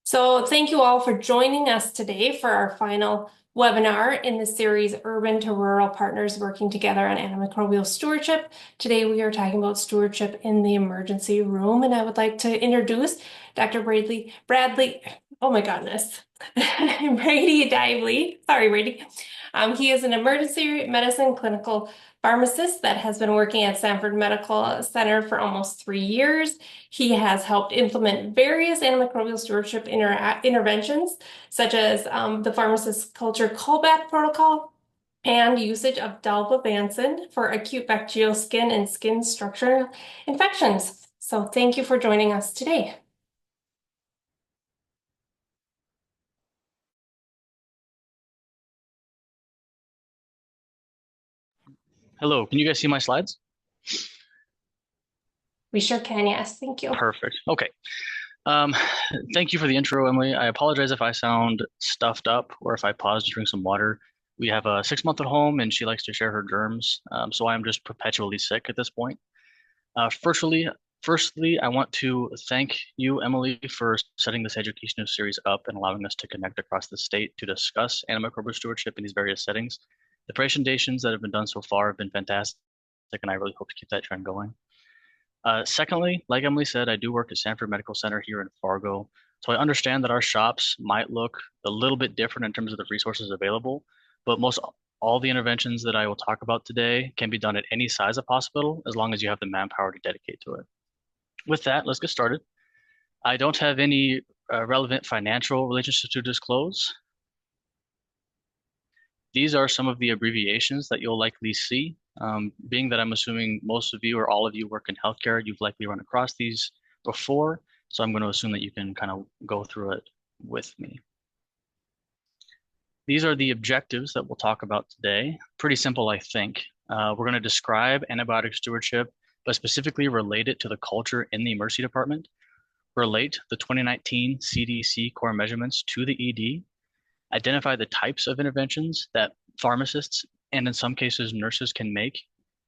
So thank you all for joining us today for our final webinar in the series Urban to Rural Partners Working Together on Antimicrobial Stewardship. Today we are talking about stewardship in the emergency room, and I would like to introduce Dr. Bradley, oh my goodness, Brady Dively. Sorry, Brady. He is an emergency medicine clinical pharmacist that has been working at Sanford Medical Center for almost 3 years. He has helped implement various antimicrobial stewardship interventions, such as the pharmacist culture callback protocol and usage of dalbavancin for acute bacterial skin and skin structural infections. So thank you for joining us today. Hello, can you guys see my slides? We sure can, yes. Thank you. Perfect. Okay. Um, Thank you for the intro, Emily. I apologize if I sound stuffed up or if I pause to drink some water. We have a 6 month at home and she likes to share her germs, so I'm just perpetually sick at this point. Firstly, I want to thank you, Emily, for setting this educational series up and allowing us to connect across the state to discuss antimicrobial stewardship in these various settings. The presentations that have been done so far have been fantastic, and I really hope to keep that trend going. Secondly, like Emily said, I do work at Sanford Medical Center here in Fargo. So I understand that our shops might look a little bit different in terms of the resources available, but most all the interventions that I will talk about today can be done at any size of hospital as long as you have the manpower to dedicate to it. With that, let's get started. I don't have any relevant financial relationships to disclose. These are some of the abbreviations that you'll likely see. Being that I'm assuming most of you or all of you work in healthcare, you've likely run across these before. So I'm going to assume that you can kind of go through it with me. These are the objectives that we'll talk about today. Pretty simple, I think. We're going to describe antibiotic stewardship, but specifically relate it to the culture in the emergency department, relate the 2019 CDC core measurements to the ED, identify the types of interventions that pharmacists and in some cases nurses can make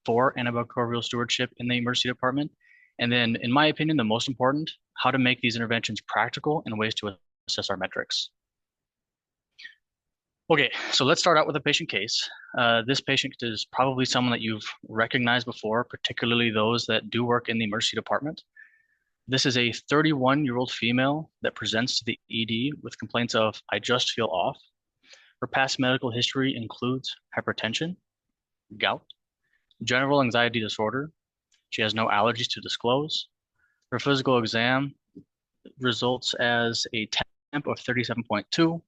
for antimicrobial stewardship in the emergency department. And then, in my opinion, the most important, how to make these interventions practical and ways to assess our metrics. Okay, so let's start out with a patient case. This patient is probably someone that you've recognized before, particularly those that do work in the emergency department. This is a 31-year-old female that presents to the ED with complaints of, I just feel off. Her past medical history includes hypertension, gout, general anxiety disorder. She has no allergies to disclose. Her physical exam results as a temp of 37.2.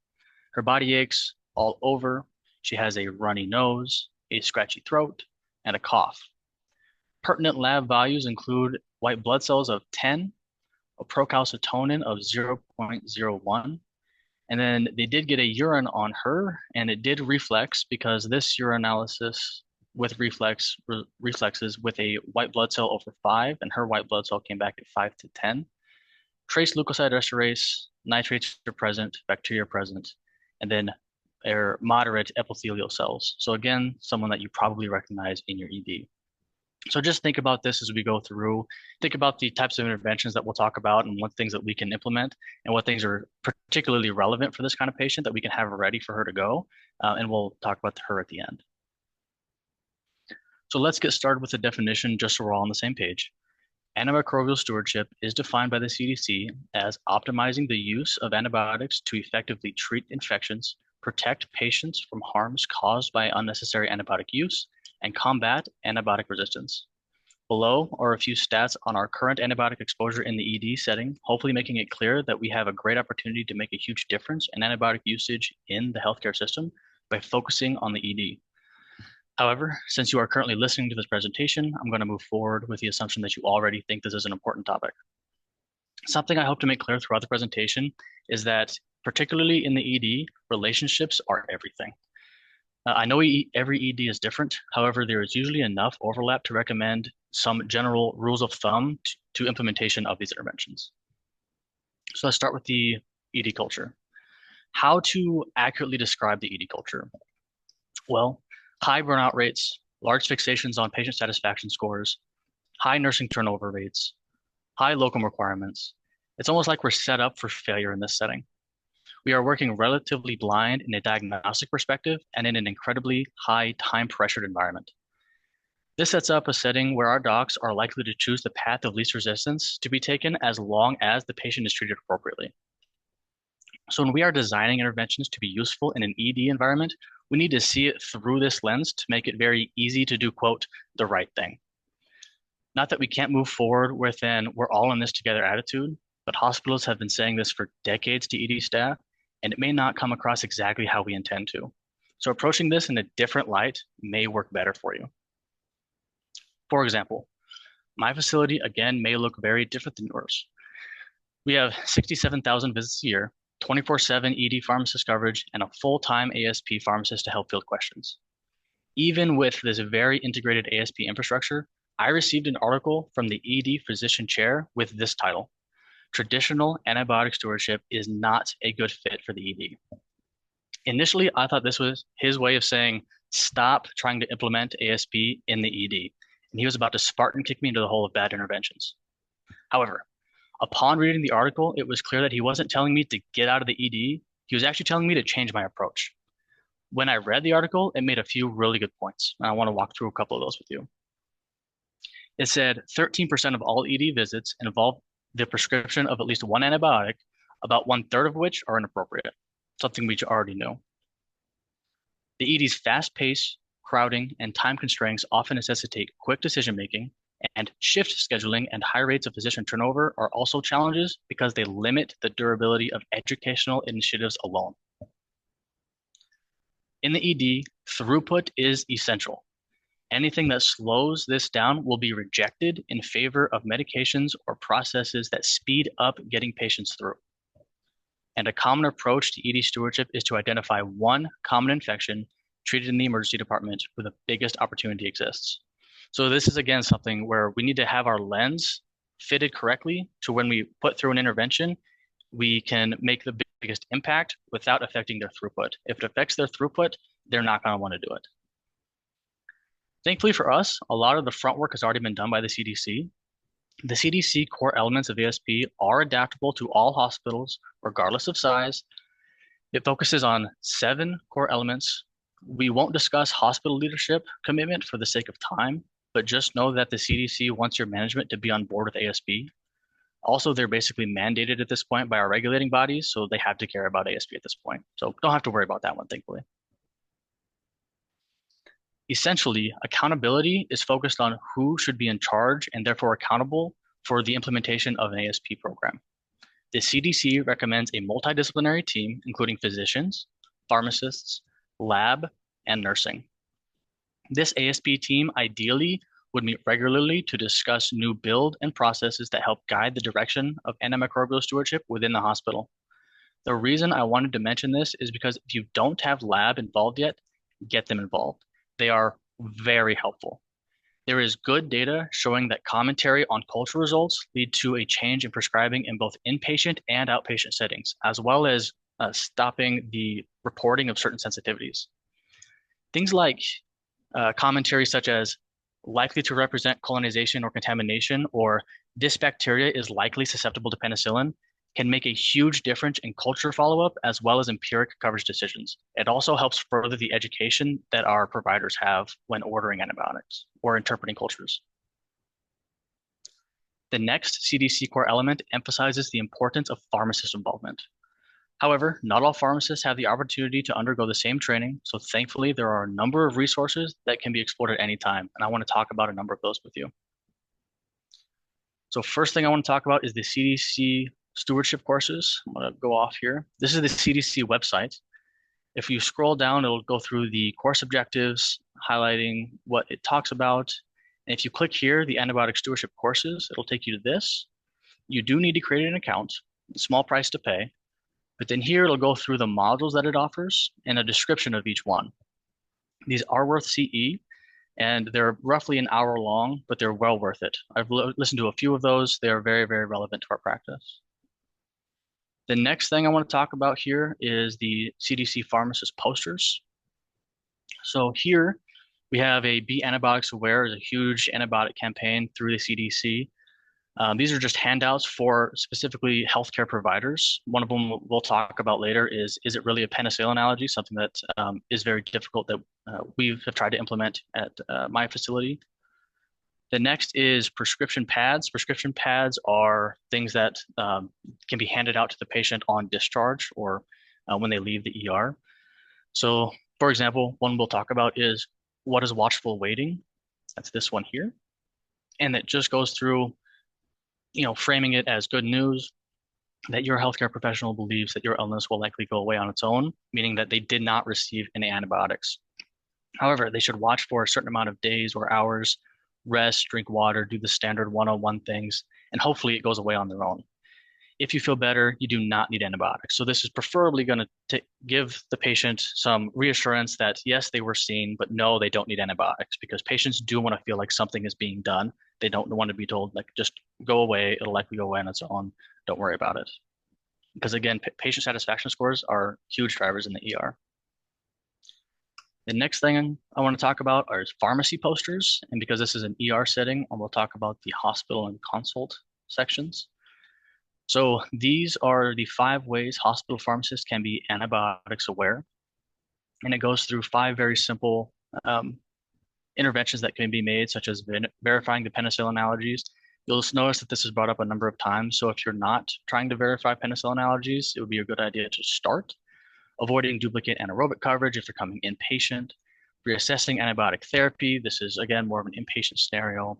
Her body aches all over. She has a runny nose, a scratchy throat, and a cough. Pertinent lab values include white blood cells of 10, a procalcitonin of 0.01, and then they did get a urine on her, and it did reflex because this urinalysis with reflexes with a white blood cell over 5, and her white blood cell came back at 5 to 10. Trace leukocyte esterase, nitrates are present, bacteria are present, and then are moderate epithelial cells. So again, someone that you probably recognize in your ED. So just think about this as we go through. Think about the types of interventions that we'll talk about and what things that we can implement and what things are particularly relevant for this kind of patient that we can have ready for her to go. And we'll talk about her at the end. So let's get started with the definition just so we're all on the same page. Antimicrobial stewardship is defined by the CDC as optimizing the use of antibiotics to effectively treat infections, protect patients from harms caused by unnecessary antibiotic use, and combat antibiotic resistance. Below are a few stats on our current antibiotic exposure in the ED setting, hopefully making it clear that we have a great opportunity to make a huge difference in antibiotic usage in the healthcare system by focusing on the ED. However, since you are currently listening to this presentation, I'm going to move forward with the assumption that you already think this is an important topic. Something I hope to make clear throughout the presentation is that, particularly in the ED, relationships are everything. I know every ED is different. However, there is usually enough overlap to recommend some general rules of thumb to implementation of these interventions. So let's start with the ED culture. How to accurately describe the ED culture? Well, high burnout rates, large fixations on patient satisfaction scores, high nursing turnover rates, high locum requirements, It's almost like we're set up for failure in this setting. We are working relatively blind in a diagnostic perspective and in an incredibly high time pressured environment. This sets up a setting where our docs are likely to choose the path of least resistance to be taken as long as the patient is treated appropriately. So when we are designing interventions to be useful in an ED environment, we need to see it through this lens to make it very easy to do, quote, the right thing. Not that we can't move forward with an we're all in this together attitude, but hospitals have been saying this for decades to ED staff, and it may not come across exactly how we intend to. So approaching this in a different light may work better for you. For example, my facility, again, may look very different than yours. We have 67,000 visits a year, 24/7 ED pharmacist coverage, and a full-time ASP pharmacist to help field questions. Even with this very integrated ASP infrastructure, I received an article from the ED physician chair with this title: Traditional Antibiotic Stewardship is not a good fit for the ED. Initially, I thought this was his way of saying, stop trying to implement ASP in the ED. And he was about to Spartan kick me into the hole of bad interventions. However, upon reading the article, it was clear that he wasn't telling me to get out of the ED. He was actually telling me to change my approach. When I read the article, it made a few really good points. And I want to walk through a couple of those with you. It said 13% of all ED visits involve the prescription of at least one antibiotic, about 1/3 of which are inappropriate, something we already knew. The ED's fast pace, crowding, and time constraints often necessitate quick decision making, and shift scheduling and high rates of physician turnover are also challenges because they limit the durability of educational initiatives alone. In the ED, throughput is essential. Anything that slows this down will be rejected in favor of medications or processes that speed up getting patients through. And a common approach to ED stewardship is to identify one common infection treated in the emergency department where the biggest opportunity exists. So this is, again, something where we need to have our lens fitted correctly to when we put through an intervention, we can make the biggest impact without affecting their throughput. If it affects their throughput, they're not going to want to do it. Thankfully for us, a lot of the front work has already been done by the CDC. The CDC core elements of ASP are adaptable to all hospitals, regardless of size. It focuses on 7 core elements. We won't discuss hospital leadership commitment for the sake of time, but just know that the CDC wants your management to be on board with ASP. Also, they're basically mandated at this point by our regulating bodies, so they have to care about ASP at this point. So don't have to worry about that one, thankfully. Essentially, accountability is focused on who should be in charge and therefore accountable for the implementation of an ASP program. The CDC recommends a multidisciplinary team, including physicians, pharmacists, lab, and nursing. This ASP team ideally would meet regularly to discuss new build and processes that help guide the direction of antimicrobial stewardship within the hospital. The reason I wanted to mention this is because if you don't have lab involved yet, get them involved. They are very helpful. There is good data showing that commentary on culture results lead to a change in prescribing in both inpatient and outpatient settings, as well as stopping the reporting of certain sensitivities. Things like commentary such as likely to represent colonization or contamination, or this bacteria is likely susceptible to penicillin, can make a huge difference in culture follow-up as well as empiric coverage decisions. It also helps further the education that our providers have when ordering antibiotics or interpreting cultures. The next CDC core element emphasizes the importance of pharmacist involvement. However, not all pharmacists have the opportunity to undergo the same training, so thankfully there are a number of resources that can be explored at any time, and I want to talk about a number of those with you. So first thing I want to talk about is the CDC stewardship courses. I'm going to go off here. This is the CDC website. If you scroll down, it'll go through the course objectives, highlighting what it talks about. And if you click here, the antibiotic stewardship courses, it'll take you to this. You do need to create an account, a small price to pay. But then here it'll go through the modules that it offers and a description of each one. These are worth CE, and they're roughly an hour long, but they're well worth it. I've listened to a few of those. They are very, very relevant to our practice. The next thing I want to talk about here is the CDC pharmacist posters. So here we have a Be Antibiotics Aware, is a huge antibiotic campaign through the CDC. These are just handouts for specifically healthcare providers. One of them we'll talk about later is it really a penicillin allergy? Something that is very difficult that we have tried to implement at my facility. The next is prescription pads. Prescription pads are things that can be handed out to the patient on discharge or when they leave the ER. So, for example, one we'll talk about is what is watchful waiting? That's this one here. And it just goes through, framing it as good news that your healthcare professional believes that your illness will likely go away on its own, meaning that they did not receive any antibiotics. However, they should watch for a certain amount of days or hours, rest, drink water, do the standard 101 things, and hopefully it goes away on their own. If you feel better, you do not need antibiotics. So this is preferably going to give the patient some reassurance that yes, they were seen, but no, they don't need antibiotics because patients do want to feel like something is being done. They don't want to be told like just go away. It'll likely go away on its own. Don't worry about it. Because again, patient satisfaction scores are huge drivers in the ER. The next thing I want to talk about are pharmacy posters. And because this is an ER setting, I will talk about the hospital and consult sections. So these are the 5 ways hospital pharmacists can be antibiotics aware. And it goes through 5 very simple interventions that can be made, such as verifying the penicillin allergies. You'll notice that this is brought up a number of times. So if you're not trying to verify penicillin allergies, it would be a good idea to start. Avoiding duplicate anaerobic coverage if you're coming inpatient. Reassessing antibiotic therapy. This is, again, more of an inpatient scenario.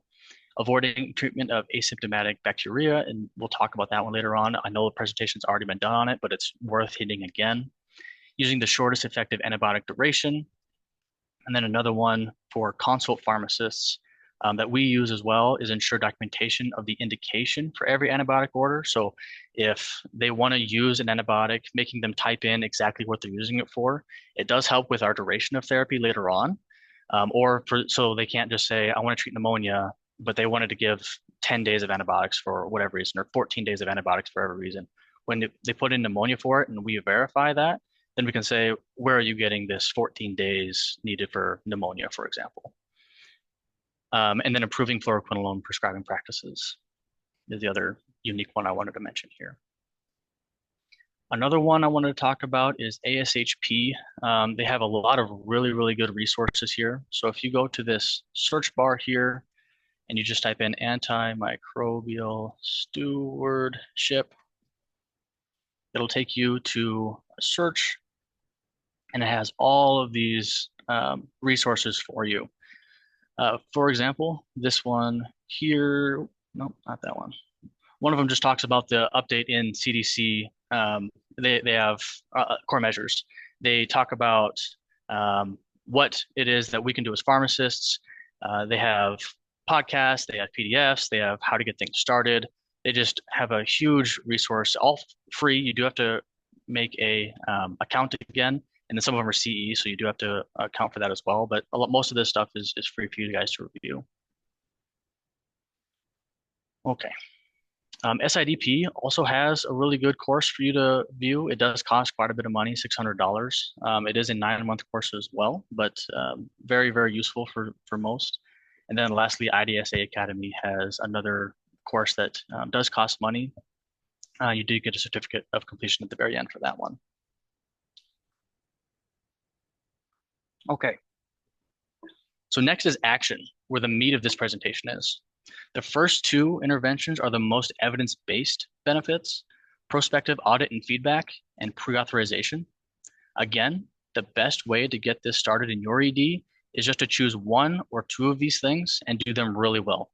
Avoiding treatment of asymptomatic bacteria, and we'll talk about that one later on. I know the presentation's already been done on it, but it's worth hitting again. Using the shortest effective antibiotic duration. And then another one for consult pharmacists that we use as well is ensure documentation of the indication for every antibiotic order. So if they want to use an antibiotic, making them type in exactly what they're using it for, it does help with our duration of therapy later on. So they can't just say, I want to treat pneumonia, but they wanted to give 10 days of antibiotics for whatever reason, or 14 days of antibiotics for every reason. When they put in pneumonia for it and we verify that, then we can say, where are you getting this 14 days needed for pneumonia, for example? And then improving fluoroquinolone prescribing practices is the other unique one I wanted to mention here. Another one I wanted to talk about is ASHP. They have a lot of really, really good resources here. So if you go to this search bar here and you just type in antimicrobial stewardship, it'll take you to a search and it has all of these resources for you. For example, this one here, no, not that one. One of them just talks about the update in CDC. They have core measures. They talk about what it is that we can do as pharmacists. They have podcasts, they have PDFs, they have how to get things started. They just have a huge resource, all free. You do have to make a account again. And then some of them are CE, so you do have to account for that as well. But most of this stuff is free for you guys to review. Okay. SIDP also has a really good course for you to view. It does cost quite a bit of money, $600. It is a 9-month course as well, but very, very useful for most. And then lastly, IDSA Academy has another course that does cost money. You do get a certificate of completion at the very end for that one. Okay. So next is action, where the meat of this presentation is. The first 2 interventions are the most evidence-based benefits, prospective audit and feedback, and pre-authorization. Again, the best way to get this started in your ED is just to choose 1 or 2 of these things and do them really well.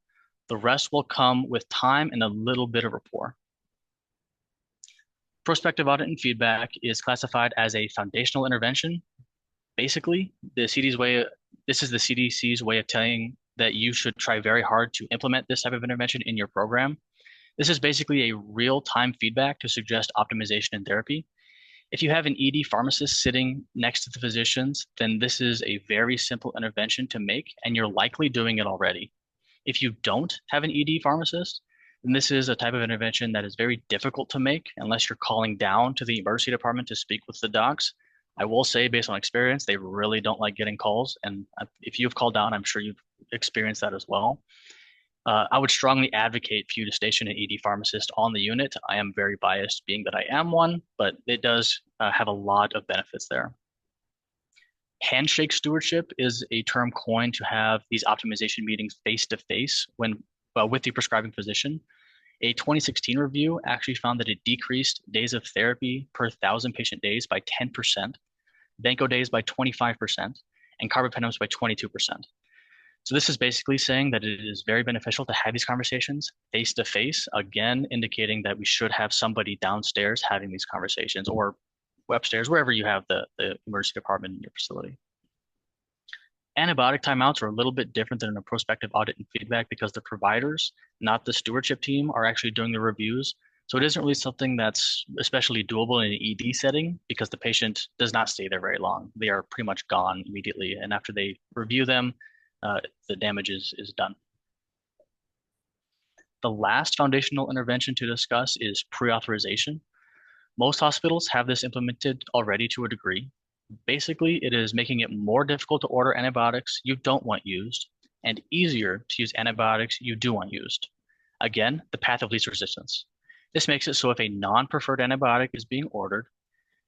The rest will come with time and a little bit of rapport. Prospective audit and feedback is classified as a foundational intervention. Basically, this is the CDC's way of telling that you should try very hard to implement this type of intervention in your program. This is basically a real-time feedback to suggest optimization in therapy. If you have an ED pharmacist sitting next to the physicians, then this is a very simple intervention to make, and you're likely doing it already. If you don't have an ED pharmacist, then this is a type of intervention that is very difficult to make unless you're calling down to the emergency department to speak with the docs. I will say, based on experience, they really don't like getting calls. And if you've called down, I'm sure you've experienced that as well. I would strongly advocate for you to station an ED pharmacist on the unit. I am very biased, being that I am one, but it does have a lot of benefits there. Handshake stewardship is a term coined to have these optimization meetings face to face when with the prescribing physician. A 2016 review actually found that it decreased days of therapy per 1,000 patient days by 10%, Vanco days by 25%, and carbapenems by 22%. So this is basically saying that it is very beneficial to have these conversations face to face, again, indicating that we should have somebody downstairs having these conversations or upstairs, wherever you have the emergency department in your facility. Antibiotic timeouts are a little bit different than a prospective audit and feedback because the providers, not the stewardship team, are actually doing the reviews. So it isn't really something that's especially doable in an ED setting because the patient does not stay there very long. They are pretty much gone immediately. And after they review them, the damage is done. The last foundational intervention to discuss is pre-authorization. Most hospitals have this implemented already to a degree. Basically, it is making it more difficult to order antibiotics you don't want used and easier to use antibiotics you do want used. Again, the path of least resistance. This makes it so if a non-preferred antibiotic is being ordered,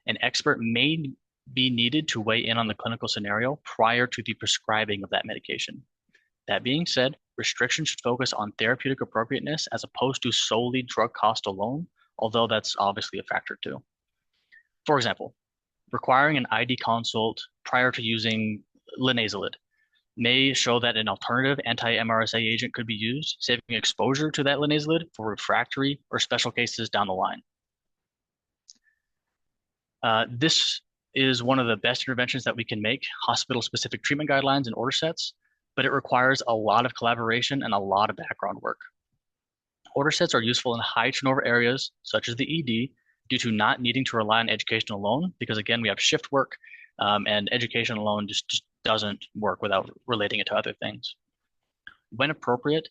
an expert may be needed to weigh in on the clinical scenario prior to the prescribing of that medication. That being said, restrictions should focus on therapeutic appropriateness as opposed to solely drug cost alone, although that's obviously a factor too. For example, requiring an ID consult prior to using linezolid may show that an alternative anti-MRSA agent could be used, saving exposure to that linezolid for refractory or special cases down the line. This is one of the best interventions that we can make, hospital-specific treatment guidelines and order sets, but it requires a lot of collaboration and a lot of background work. Order sets are useful in high turnover areas, such as the ED, due to not needing to rely on education alone, because again, we have shift work, and education alone just doesn't work without relating it to other things. When appropriate,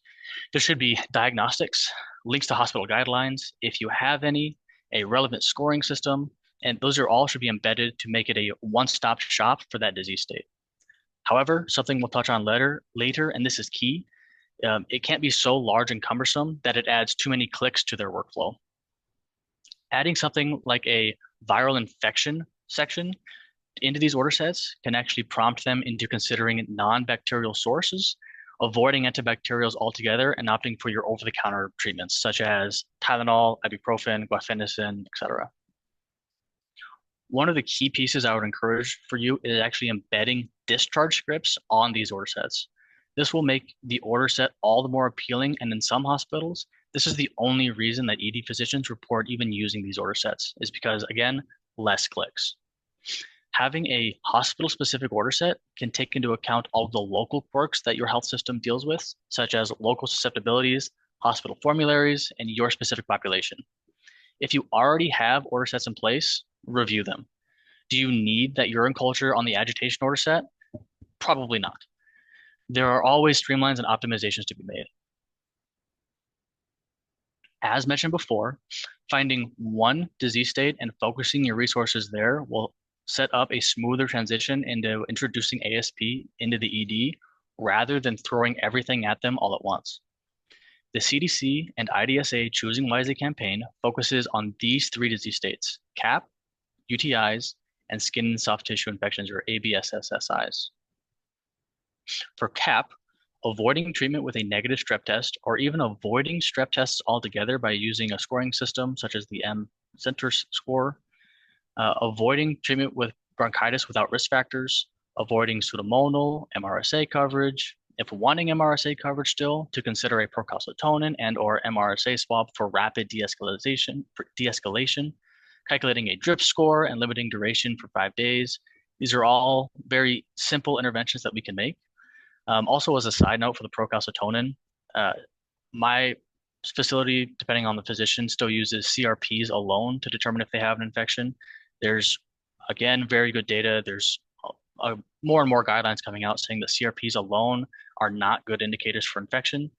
there should be diagnostics, links to hospital guidelines, if you have any, a relevant scoring system, and those are all should be embedded to make it a one-stop shop for that disease state. However, something we'll touch on later, and this is key, it can't be so large and cumbersome that it adds too many clicks to their workflow. Adding something like a viral infection section into these order sets can actually prompt them into considering non-bacterial sources, avoiding antibacterials altogether, and opting for your over-the-counter treatments, such as Tylenol, ibuprofen, guaifenesin, etc. One of the key pieces I would encourage for you is actually embedding discharge scripts on these order sets. This will make the order set all the more appealing, and in some hospitals, this is the only reason that ED physicians report even using these order sets, is because, again, less clicks. Having a hospital-specific order set can take into account all of the local quirks that your health system deals with, such as local susceptibilities, hospital formularies, and your specific population. If you already have order sets in place, review them. Do you need that urine culture on the agitation order set? Probably not. There are always streamlines and optimizations to be made. As mentioned before, finding one disease state and focusing your resources there will set up a smoother transition into introducing ASP into the ED rather than throwing everything at them all at once. The CDC and IDSA Choosing Wisely campaign focuses on these three disease states: CAP, UTIs, and skin and soft tissue infections, or ABSSSIs. For CAP, avoiding treatment with a negative strep test, or even avoiding strep tests altogether by using a scoring system such as the mCenters score, avoiding treatment with bronchitis without risk factors, avoiding pseudomonal, MRSA coverage. If wanting MRSA coverage still, to consider a procalcitonin and or MRSA swab for rapid de-escalation, calculating a drip score and limiting duration for 5 days. These are all very simple interventions that we can make. Also, as a side note for the procalcitonin, my facility, depending on the physician, still uses CRPs alone to determine if they have an infection. There's, again, very good data. There's more and more guidelines coming out saying that CRPs alone are not good indicators for infection.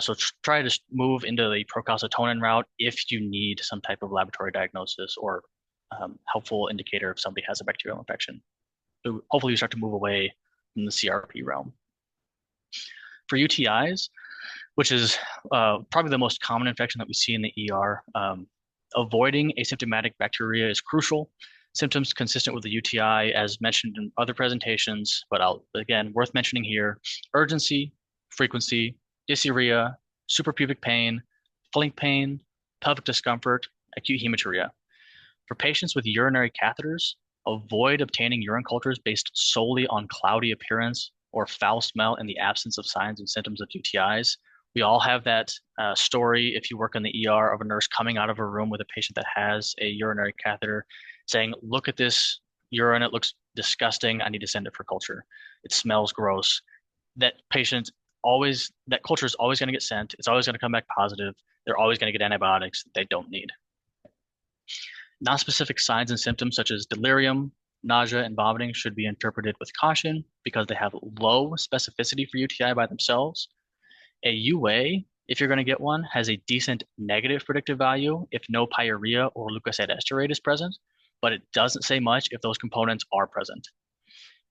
So try to move into the procalcitonin route if you need some type of laboratory diagnosis or helpful indicator if somebody has a bacterial infection. So hopefully you start to move away from the CRP realm. For UTIs, which is probably the most common infection that we see in the ER. Avoiding asymptomatic bacteria is crucial. Symptoms consistent with the UTI, as mentioned in other presentations, but again, worth mentioning here, urgency, frequency, dysuria, suprapubic pain, flank pain, pelvic discomfort, acute hematuria. For patients with urinary catheters, avoid obtaining urine cultures based solely on cloudy appearance or foul smell in the absence of signs and symptoms of UTIs. We all have that story, if you work in the ER, of a nurse coming out of a room with a patient that has a urinary catheter saying, look at this urine, it looks disgusting. I need to send it for culture. It smells gross. That patient always, that culture is always going to get sent. It's always going to come back positive. They're always going to get antibiotics that they don't need. Non-specific signs and symptoms such as delirium, nausea, and vomiting should be interpreted with caution because they have low specificity for UTI by themselves. A UA, if you're going to get one, has a decent negative predictive value if no pyuria or leukocyte esterate is present, but it doesn't say much if those components are present.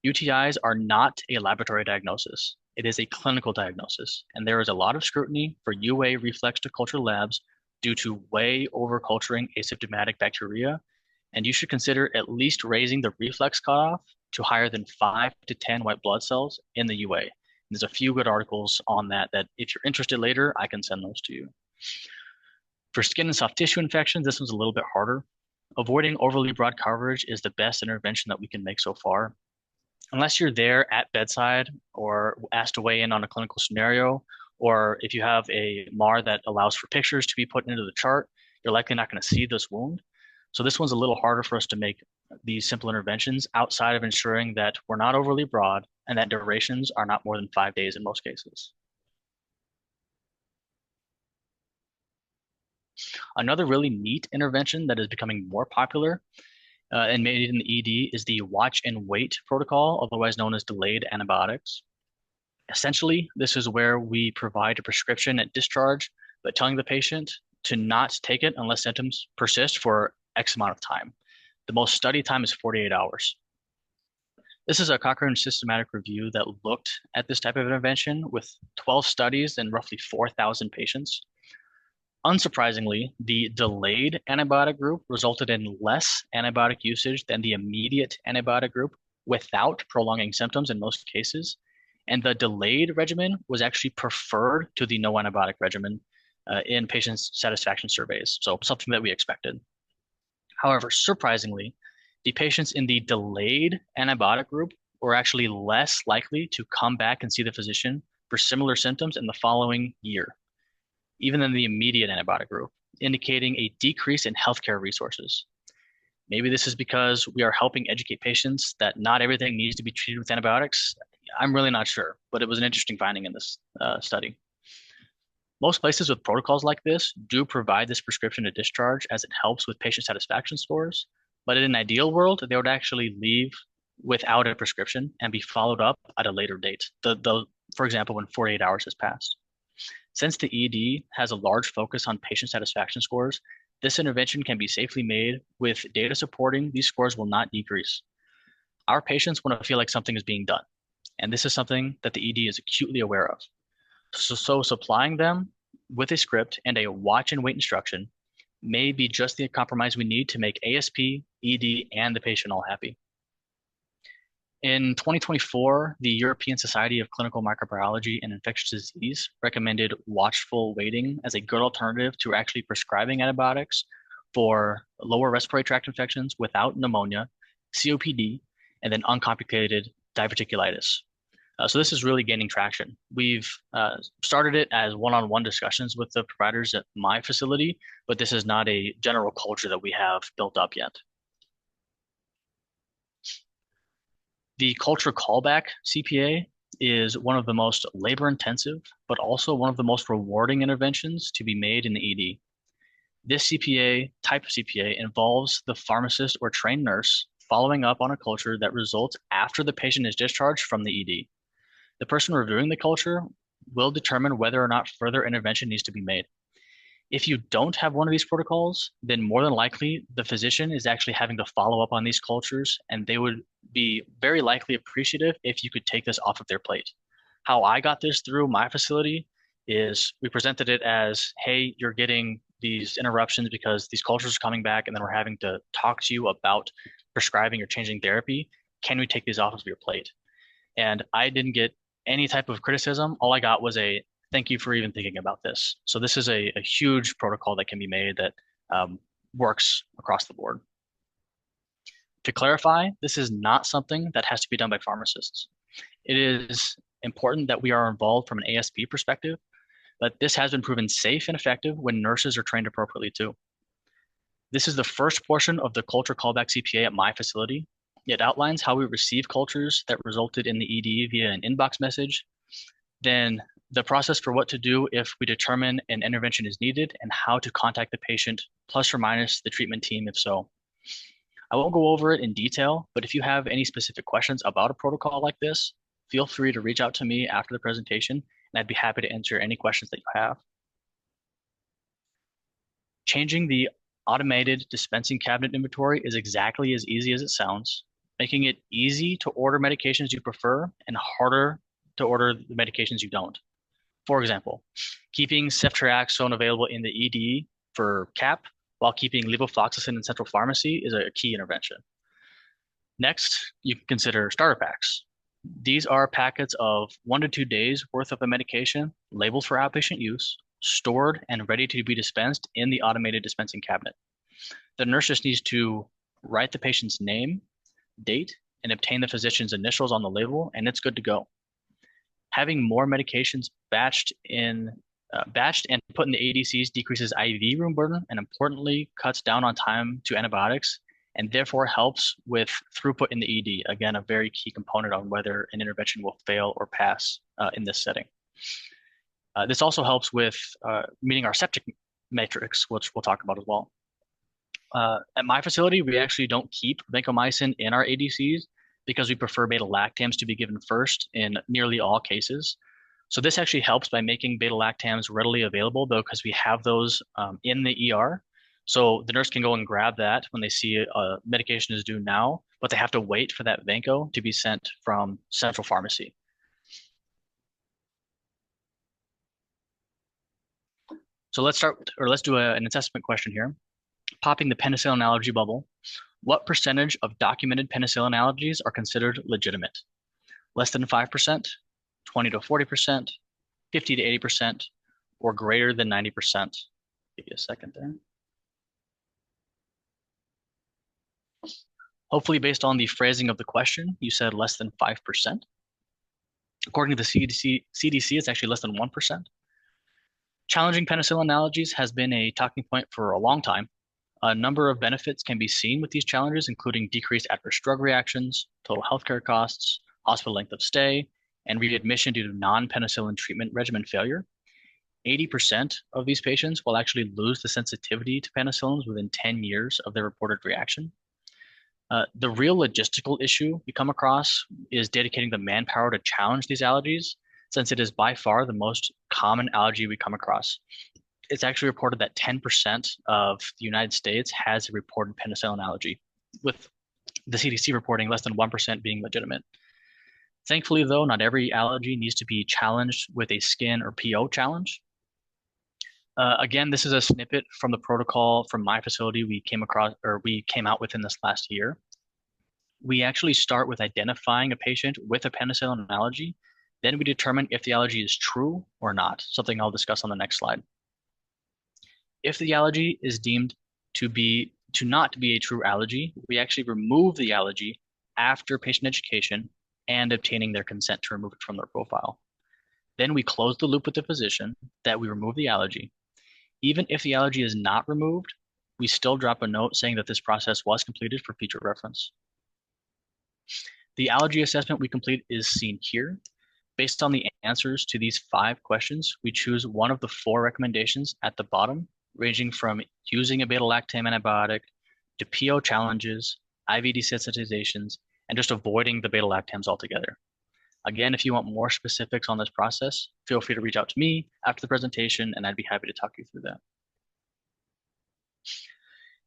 UTIs are not a laboratory diagnosis. It is a clinical diagnosis, and there is a lot of scrutiny for UA reflex to culture labs due to way over-culturing asymptomatic bacteria, and you should consider at least raising the reflex cutoff to higher than 5 to 10 white blood cells in the UA. There's a few good articles on that if you're interested later, I can send those to you. For skin and soft tissue infections, this one's a little bit harder. Avoiding overly broad coverage is the best intervention that we can make so far. Unless you're there at bedside or asked to weigh in on a clinical scenario, or if you have a MAR that allows for pictures to be put into the chart, you're likely not going to see this wound. So this one's a little harder for us to make these simple interventions outside of ensuring that we're not overly broad and that durations are not more than 5 days in most cases. Another really neat intervention that is becoming more popular and made in the ED is the watch and wait protocol, otherwise known as delayed antibiotics. Essentially, this is where we provide a prescription at discharge, but telling the patient to not take it unless symptoms persist for X amount of time. The most study time is 48 hours. This is a Cochrane systematic review that looked at this type of intervention with 12 studies and roughly 4,000 patients. Unsurprisingly, the delayed antibiotic group resulted in less antibiotic usage than the immediate antibiotic group without prolonging symptoms in most cases. And the delayed regimen was actually preferred to the no antibiotic regimen in patients' satisfaction surveys. So something that we expected. However, surprisingly, the patients in the delayed antibiotic group were actually less likely to come back and see the physician for similar symptoms in the following year, even than the immediate antibiotic group, indicating a decrease in healthcare resources. Maybe this is because we are helping educate patients that not everything needs to be treated with antibiotics. I'm really not sure, but it was an interesting finding in this study. Most places with protocols like this do provide this prescription to discharge as it helps with patient satisfaction scores, but in an ideal world, they would actually leave without a prescription and be followed up at a later date, for example, when 48 hours has passed. Since the ED has a large focus on patient satisfaction scores, this intervention can be safely made with data supporting these scores will not decrease. Our patients want to feel like something is being done, and this is something that the ED is acutely aware of. So supplying them with a script and a watch and wait instruction may be just the compromise we need to make ASP, ED, and the patient all happy. In 2024, the European Society of Clinical Microbiology and Infectious Disease recommended watchful waiting as a good alternative to actually prescribing antibiotics for lower respiratory tract infections without pneumonia, COPD, and then uncomplicated diverticulitis. So this is really gaining traction. We've started it as one-on-one discussions with the providers at my facility, but this is not a general culture that we have built up yet. The culture callback CPA is one of the most labor-intensive, but also one of the most rewarding interventions to be made in the ED. This type of CPA involves the pharmacist or trained nurse following up on a culture that results after the patient is discharged from the ED. The person reviewing the culture will determine whether or not further intervention needs to be made. If you don't have one of these protocols, then more than likely the physician is actually having to follow up on these cultures, and they would be very likely appreciative if you could take this off of their plate. How I got this through my facility is we presented it as, hey, you're getting these interruptions because these cultures are coming back, and then we're having to talk to you about prescribing or changing therapy. Can we take these off of your plate? And I didn't get any type of criticism. All I got was a thank you for even thinking about this. So this is a huge protocol that can be made that works across the board. To clarify, this is not something that has to be done by pharmacists. It is important that we are involved from an ASP perspective, but this has been proven safe and effective when nurses are trained appropriately too. This is the first portion of the culture callback CPA at my facility. It outlines how we receive cultures that resulted in the ED via an inbox message, then the process for what to do if we determine an intervention is needed, and how to contact the patient, plus or minus the treatment team if so. I won't go over it in detail, but if you have any specific questions about a protocol like this, feel free to reach out to me after the presentation, and I'd be happy to answer any questions that you have. Changing the automated dispensing cabinet inventory is exactly as easy as it sounds, making it easy to order medications you prefer and harder to order the medications you don't. For example, keeping ceftriaxone available in the ED for CAP while keeping levofloxacin in central pharmacy is a key intervention. Next, you can consider starter packs. These are packets of 1 to 2 days worth of a medication labeled for outpatient use, stored and ready to be dispensed in the automated dispensing cabinet. The nurse just needs to write the patient's name, date, and obtain the physician's initials on the label, and it's good to go. Having more medications batched and put in the ADCs decreases IV room burden and importantly cuts down on time to antibiotics, and therefore helps with throughput in the ED. Again, a very key component on whether an intervention will fail or pass in this setting. This also helps with meeting our septic matrix, which we'll talk about as well. At my facility, we actually don't keep vancomycin in our ADCs because we prefer beta-lactams to be given first in nearly all cases. So this actually helps by making beta-lactams readily available, though, because we have those in the ER. So the nurse can go and grab that when they see a medication is due now, but they have to wait for that Vanco to be sent from central pharmacy. So let's do an assessment question here. Popping the penicillin allergy bubble, what percentage of documented penicillin allergies are considered legitimate? Less than 5%, 20 to 40%, 50 to 80%, or greater than 90%? Give you a second there. Hopefully, based on the phrasing of the question, you said less than 5%. According to the CDC, it's actually less than 1%. Challenging penicillin allergies has been a talking point for a long time. A number of benefits can be seen with these challenges, including decreased adverse drug reactions, total healthcare costs, hospital length of stay, and readmission due to non-penicillin treatment regimen failure. 80% of these patients will actually lose the sensitivity to penicillins within 10 years of their reported reaction. The real logistical issue we come across is dedicating the manpower to challenge these allergies, since it is by far the most common allergy we come across. It's actually reported that 10% of the United States has a reported penicillin allergy, with the CDC reporting less than 1% being legitimate. Thankfully, though, not every allergy needs to be challenged with a skin or PO challenge. Again, this is a snippet from the protocol from my facility we came out with in this last year. We actually start with identifying a patient with a penicillin allergy. Then we determine if the allergy is true or not, something I'll discuss on the next slide. If the allergy is deemed to not be a true allergy, we actually remove the allergy after patient education and obtaining their consent to remove it from their profile. Then we close the loop with the physician that we remove the allergy. Even if the allergy is not removed, we still drop a note saying that this process was completed for future reference. The allergy assessment we complete is seen here. Based on the answers to these 5 questions, we choose one of the 4 recommendations at the bottom, ranging from using a beta-lactam antibiotic to PO challenges, IV desensitizations, and just avoiding the beta-lactams altogether. Again, if you want more specifics on this process, feel free to reach out to me after the presentation, and I'd be happy to talk you through that.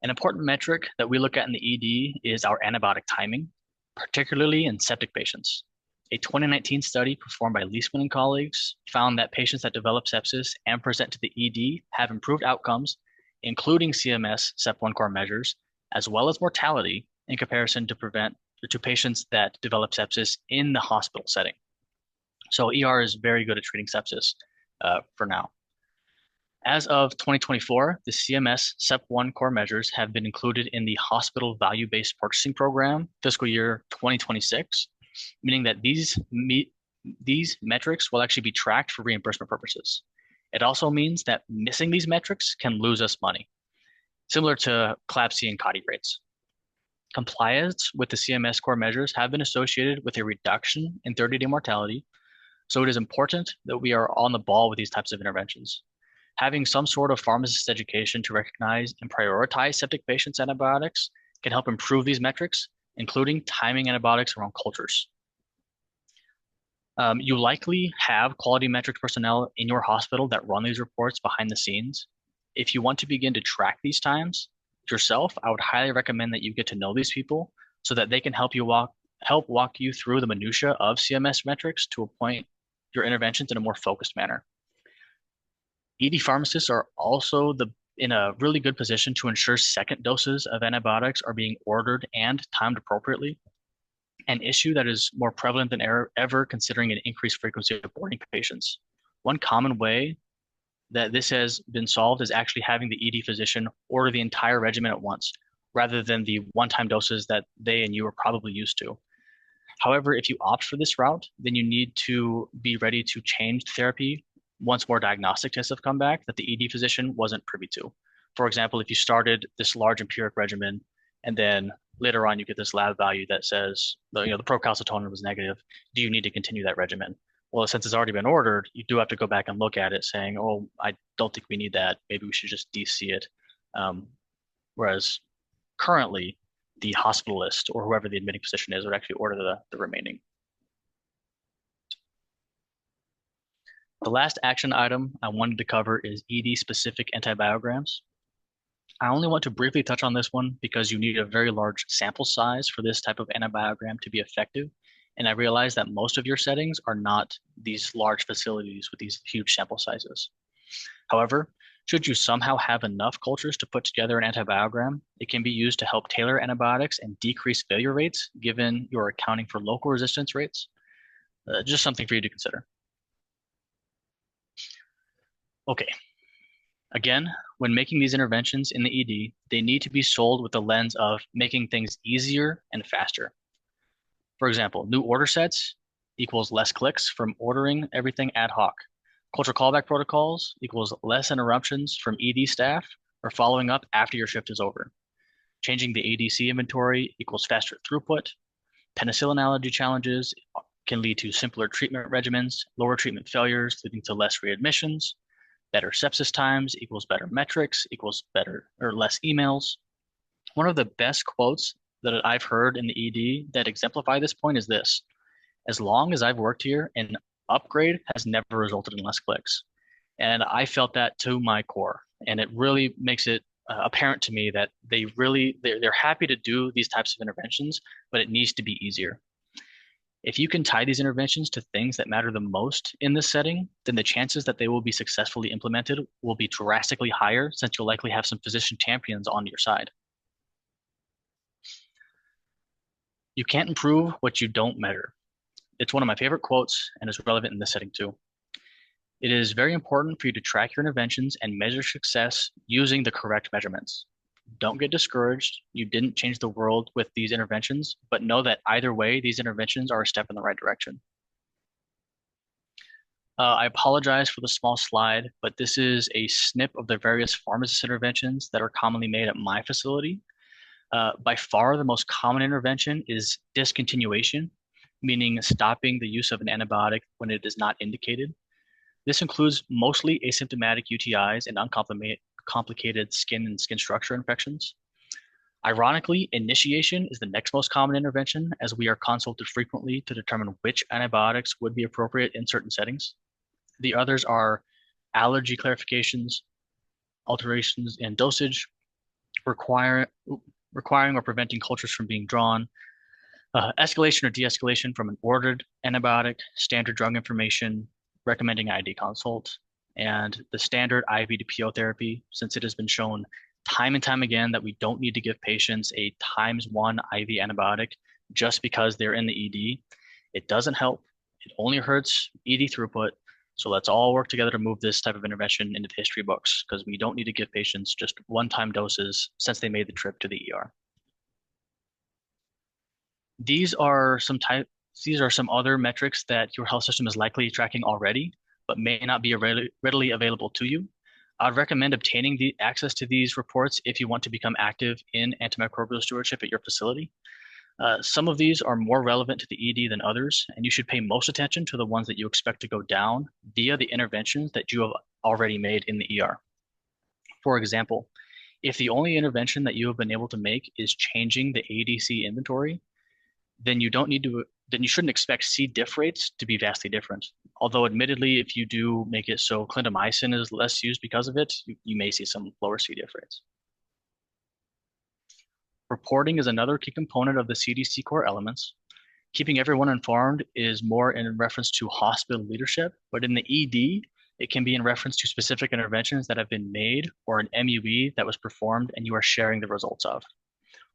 An important metric that we look at in the ED is our antibiotic timing, particularly in septic patients. A 2019 study performed by Leisman and colleagues found that patients that develop sepsis and present to the ED have improved outcomes, including CMS SEP1 core measures, as well as mortality in comparison to patients that develop sepsis in the hospital setting. So ER is very good at treating sepsis for now. As of 2024, the CMS SEP1 core measures have been included in the Hospital Value-Based Purchasing Program fiscal year 2026, meaning that these metrics will actually be tracked for reimbursement purposes. It also means that missing these metrics can lose us money, similar to CLABSI and CODI rates. Compliance with the CMS core measures have been associated with a reduction in 30-day mortality, so it is important that we are on the ball with these types of interventions. Having some sort of pharmacist education to recognize and prioritize septic patients' antibiotics can help improve these metrics, including timing antibiotics around cultures. You likely have quality metrics personnel in your hospital that run these reports behind the scenes. If you want to begin to track these times yourself, I would highly recommend that you get to know these people so that they can help walk you through the minutia of CMS metrics to appoint your interventions in a more focused manner. ED pharmacists are also in a really good position to ensure second doses of antibiotics are being ordered and timed appropriately, an issue that is more prevalent than ever considering an increased frequency of boarding patients. One common way that this has been solved is actually having the ED physician order the entire regimen at once, rather than the one-time doses that they and you are probably used to. However, if you opt for this route, then you need to be ready to change therapy once more diagnostic tests have come back that the ED physician wasn't privy to. For example, if you started this large empiric regimen and then later on you get this lab value that says the procalcitonin was negative, do you need to continue that regimen? Well, since it's already been ordered, you do have to go back and look at it saying, oh, I don't think we need that. Maybe we should just DC it. Whereas currently, the hospitalist or whoever the admitting physician is would actually order the remaining. The last action item I wanted to cover is ED-specific antibiograms. I only want to briefly touch on this one because you need a very large sample size for this type of antibiogram to be effective. And I realize that most of your settings are not these large facilities with these huge sample sizes. However, should you somehow have enough cultures to put together an antibiogram, it can be used to help tailor antibiotics and decrease failure rates, given you're accounting for local resistance rates. Just something for you to consider. Okay. Again, when making these interventions in the ED, they need to be sold with the lens of making things easier and faster. For example, new order sets equals less clicks from ordering everything ad hoc. Culture callback protocols equals less interruptions from ED staff or following up after your shift is over. Changing the ADC inventory equals faster throughput. Penicillin allergy challenges can lead to simpler treatment regimens, lower treatment failures, leading to less readmissions. Better sepsis times equals better metrics equals better or less emails. One of the best quotes that I've heard in the ED that exemplify this point is this: as long as I've worked here, an upgrade has never resulted in less clicks. And I felt that to my core. And it really makes it apparent to me that they're happy to do these types of interventions, but it needs to be easier. If you can tie these interventions to things that matter the most in this setting, then the chances that they will be successfully implemented will be drastically higher, since you'll likely have some physician champions on your side. You can't improve what you don't measure. It's one of my favorite quotes and is relevant in this setting too. It is very important for you to track your interventions and measure success using the correct measurements. Don't get discouraged. You didn't change the world with these interventions, but know that either way, these interventions are a step in the right direction. I apologize for the small slide, but this is a snip of the various pharmacist interventions that are commonly made at my facility. By far, the most common intervention is discontinuation, meaning stopping the use of an antibiotic when it is not indicated. This includes mostly asymptomatic UTIs and uncomplicated skin and skin structure infections. Ironically, initiation is the next most common intervention, as we are consulted frequently to determine which antibiotics would be appropriate in certain settings. The others are allergy clarifications, alterations in dosage, requiring or preventing cultures from being drawn, Escalation or de-escalation from an ordered antibiotic, standard drug information, recommending ID consult, and the standard IV to PO therapy, since it has been shown time and time again that we don't need to give patients a ×1 IV antibiotic just because they're in the ED. It doesn't help. It only hurts ED throughput. So let's all work together to move this type of intervention into the history books because we don't need to give patients just one-time doses since they made the trip to the ER. These are some other metrics that your health system is likely tracking already, but may not be readily available to you. I'd recommend obtaining the access to these reports if you want to become active in antimicrobial stewardship at your facility. Some of these are more relevant to the ED than others, and you should pay most attention to the ones that you expect to go down via the interventions that you have already made in the ER. For example, if the only intervention that you have been able to make is changing the ADC inventory, then you shouldn't expect C. diff rates to be vastly different. Although admittedly, if you do make it so clindamycin is less used because of it, you may see some lower C. diff rates. Reporting is another key component of the CDC core elements. Keeping everyone informed is more in reference to hospital leadership, but in the ED, it can be in reference to specific interventions that have been made or an MUE that was performed and you are sharing the results of.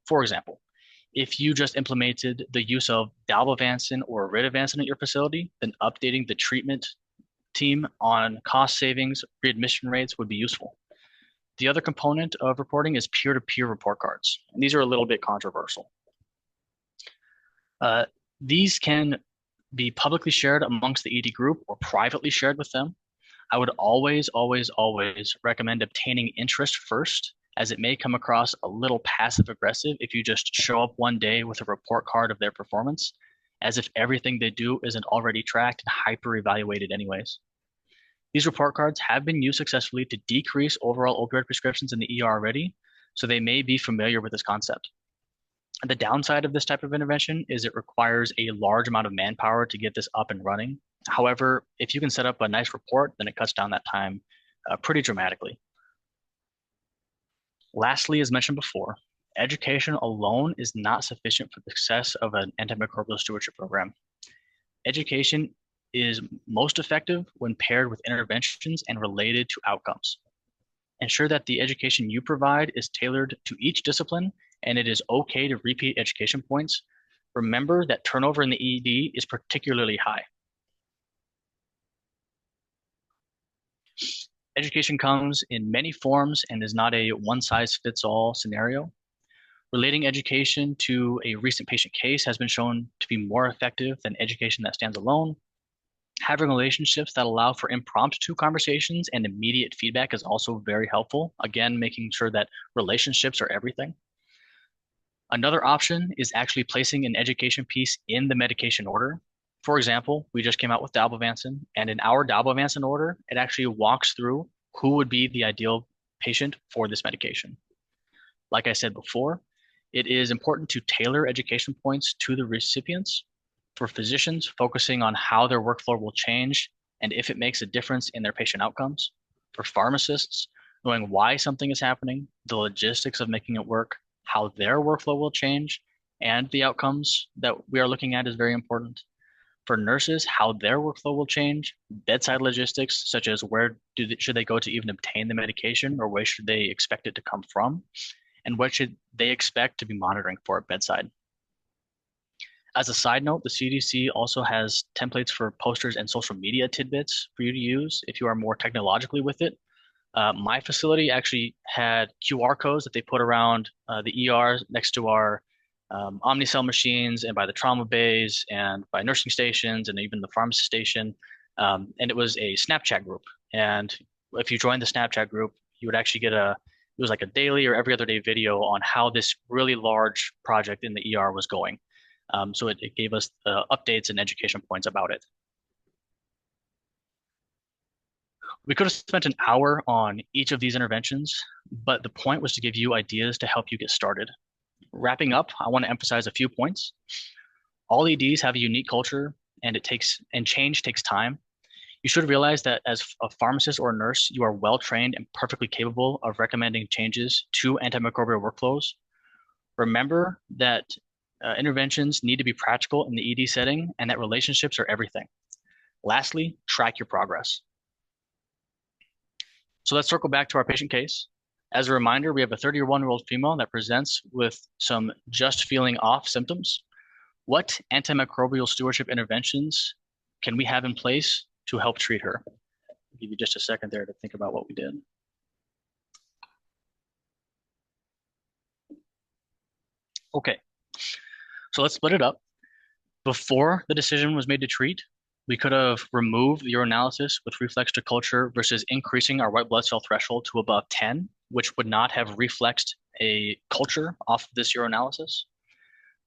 For example, if you just implemented the use of dalbavancin or ritonavir at your facility, then updating the treatment team on cost savings, readmission rates would be useful. The other component of reporting is peer-to-peer report cards. And these are a little bit controversial. These can be publicly shared amongst the ED group or privately shared with them. I would always, always, always recommend obtaining interest first, as it may come across a little passive aggressive if you just show up one day with a report card of their performance, as if everything they do isn't already tracked and hyper evaluated anyways. These report cards have been used successfully to decrease overall opioid prescriptions in the ER already, so they may be familiar with this concept. The downside of this type of intervention is it requires a large amount of manpower to get this up and running. However, if you can set up a nice report, then it cuts down that time pretty dramatically. Lastly, as mentioned before, education alone is not sufficient for the success of an antimicrobial stewardship program. Education is most effective when paired with interventions and related to outcomes. Ensure that the education you provide is tailored to each discipline, and it is okay to repeat education points. Remember that turnover in the ED is particularly high. Education comes in many forms and is not a one-size-fits-all scenario. Relating education to a recent patient case has been shown to be more effective than education that stands alone. Having relationships that allow for impromptu conversations and immediate feedback is also very helpful. Again, making sure that relationships are everything. Another option is actually placing an education piece in the medication order. For example, we just came out with dalbavancin, and in our dalbavancin order, it actually walks through who would be the ideal patient for this medication. Like I said before, it is important to tailor education points to the recipients. For physicians, focusing on how their workflow will change and if it makes a difference in their patient outcomes. For pharmacists, knowing why something is happening, the logistics of making it work, how their workflow will change, and the outcomes that we are looking at is very important. For nurses, how their workflow will change, bedside logistics, such as should they go to even obtain the medication, or where should they expect it to come from, and what should they expect to be monitoring for at bedside. As a side note, the CDC also has templates for posters and social media tidbits for you to use if you are more technologically with it. My facility actually had QR codes that they put around the ER next to our Omnicell machines and by the trauma bays and by nursing stations and even the pharmacy station. And it was a Snapchat group. And if you joined the Snapchat group, you would actually get it was like a daily or every other day video on how this really large project in the ER was going. So it gave us updates and education points about it. We could have spent an hour on each of these interventions, but the point was to give you ideas to help you get started. Wrapping up, I want to emphasize a few points. All EDs have a unique culture, and change takes time. You should realize that as a pharmacist or a nurse, you are well trained and perfectly capable of recommending changes to antimicrobial workflows. Remember that Interventions need to be practical in the ED setting and that relationships are everything. Lastly, track your progress. So let's circle back to our patient case. As a reminder, we have a 31-year-old female that presents with some just feeling off symptoms. What antimicrobial stewardship interventions can we have in place to help treat her? I'll give you just a second there to think about what we did. Okay, so let's split it up. Before the decision was made to treat, we could have removed the urinalysis with reflex to culture versus increasing our white blood cell threshold to above 10, which would not have reflexed a culture off this urinalysis.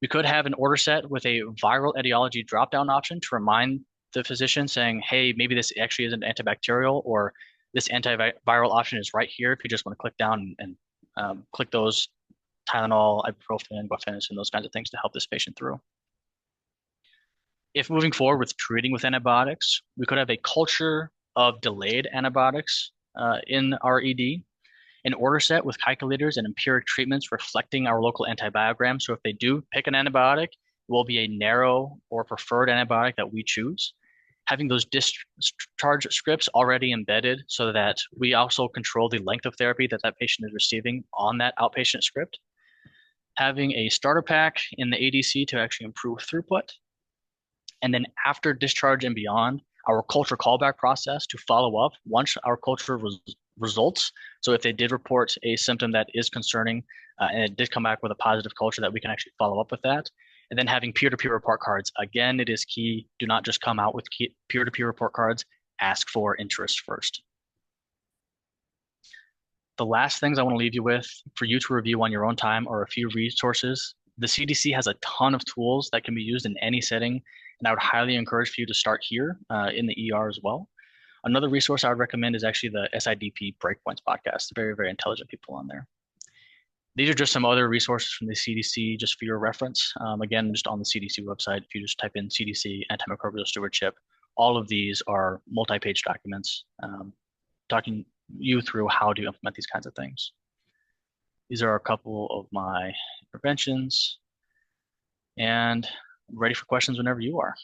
We could have an order set with a viral etiology drop-down option to remind the physician saying, hey, maybe this actually isn't antibacterial, or this antiviral option is right here if you just want to click down and click those Tylenol, ibuprofen, guaifenesin, those kinds of things to help this patient through. If moving forward with treating with antibiotics, we could have a culture of delayed antibiotics in our ED, an order set with calculators and empiric treatments reflecting our local antibiogram. So if they do pick an antibiotic, it will be a narrow or preferred antibiotic that we choose. Having those discharge scripts already embedded so that we also control the length of therapy that that patient is receiving on that outpatient script. Having a starter pack in the ADC to actually improve throughput. And then after discharge and beyond, our culture callback process to follow up once our culture results. So if they did report a symptom that is concerning and it did come back with a positive culture, that we can actually follow up with that. And then having peer-to-peer report cards. Again, it is key. Do not just come out with peer-to-peer report cards. Ask for interest first. The last things I want to leave you with for you to review on your own time are a few resources. The CDC has a ton of tools that can be used in any setting, and I would highly encourage for you to start here in the ER as well. Another resource I would recommend is actually the SIDP Breakpoints podcast. Very, very intelligent people on there. These are just some other resources from the CDC just for your reference. Again, just on the CDC website, if you just type in CDC antimicrobial stewardship, all of these are multi-page documents talking you through how to implement these kinds of things. These are a couple of my interventions, and I'm ready for questions whenever you are.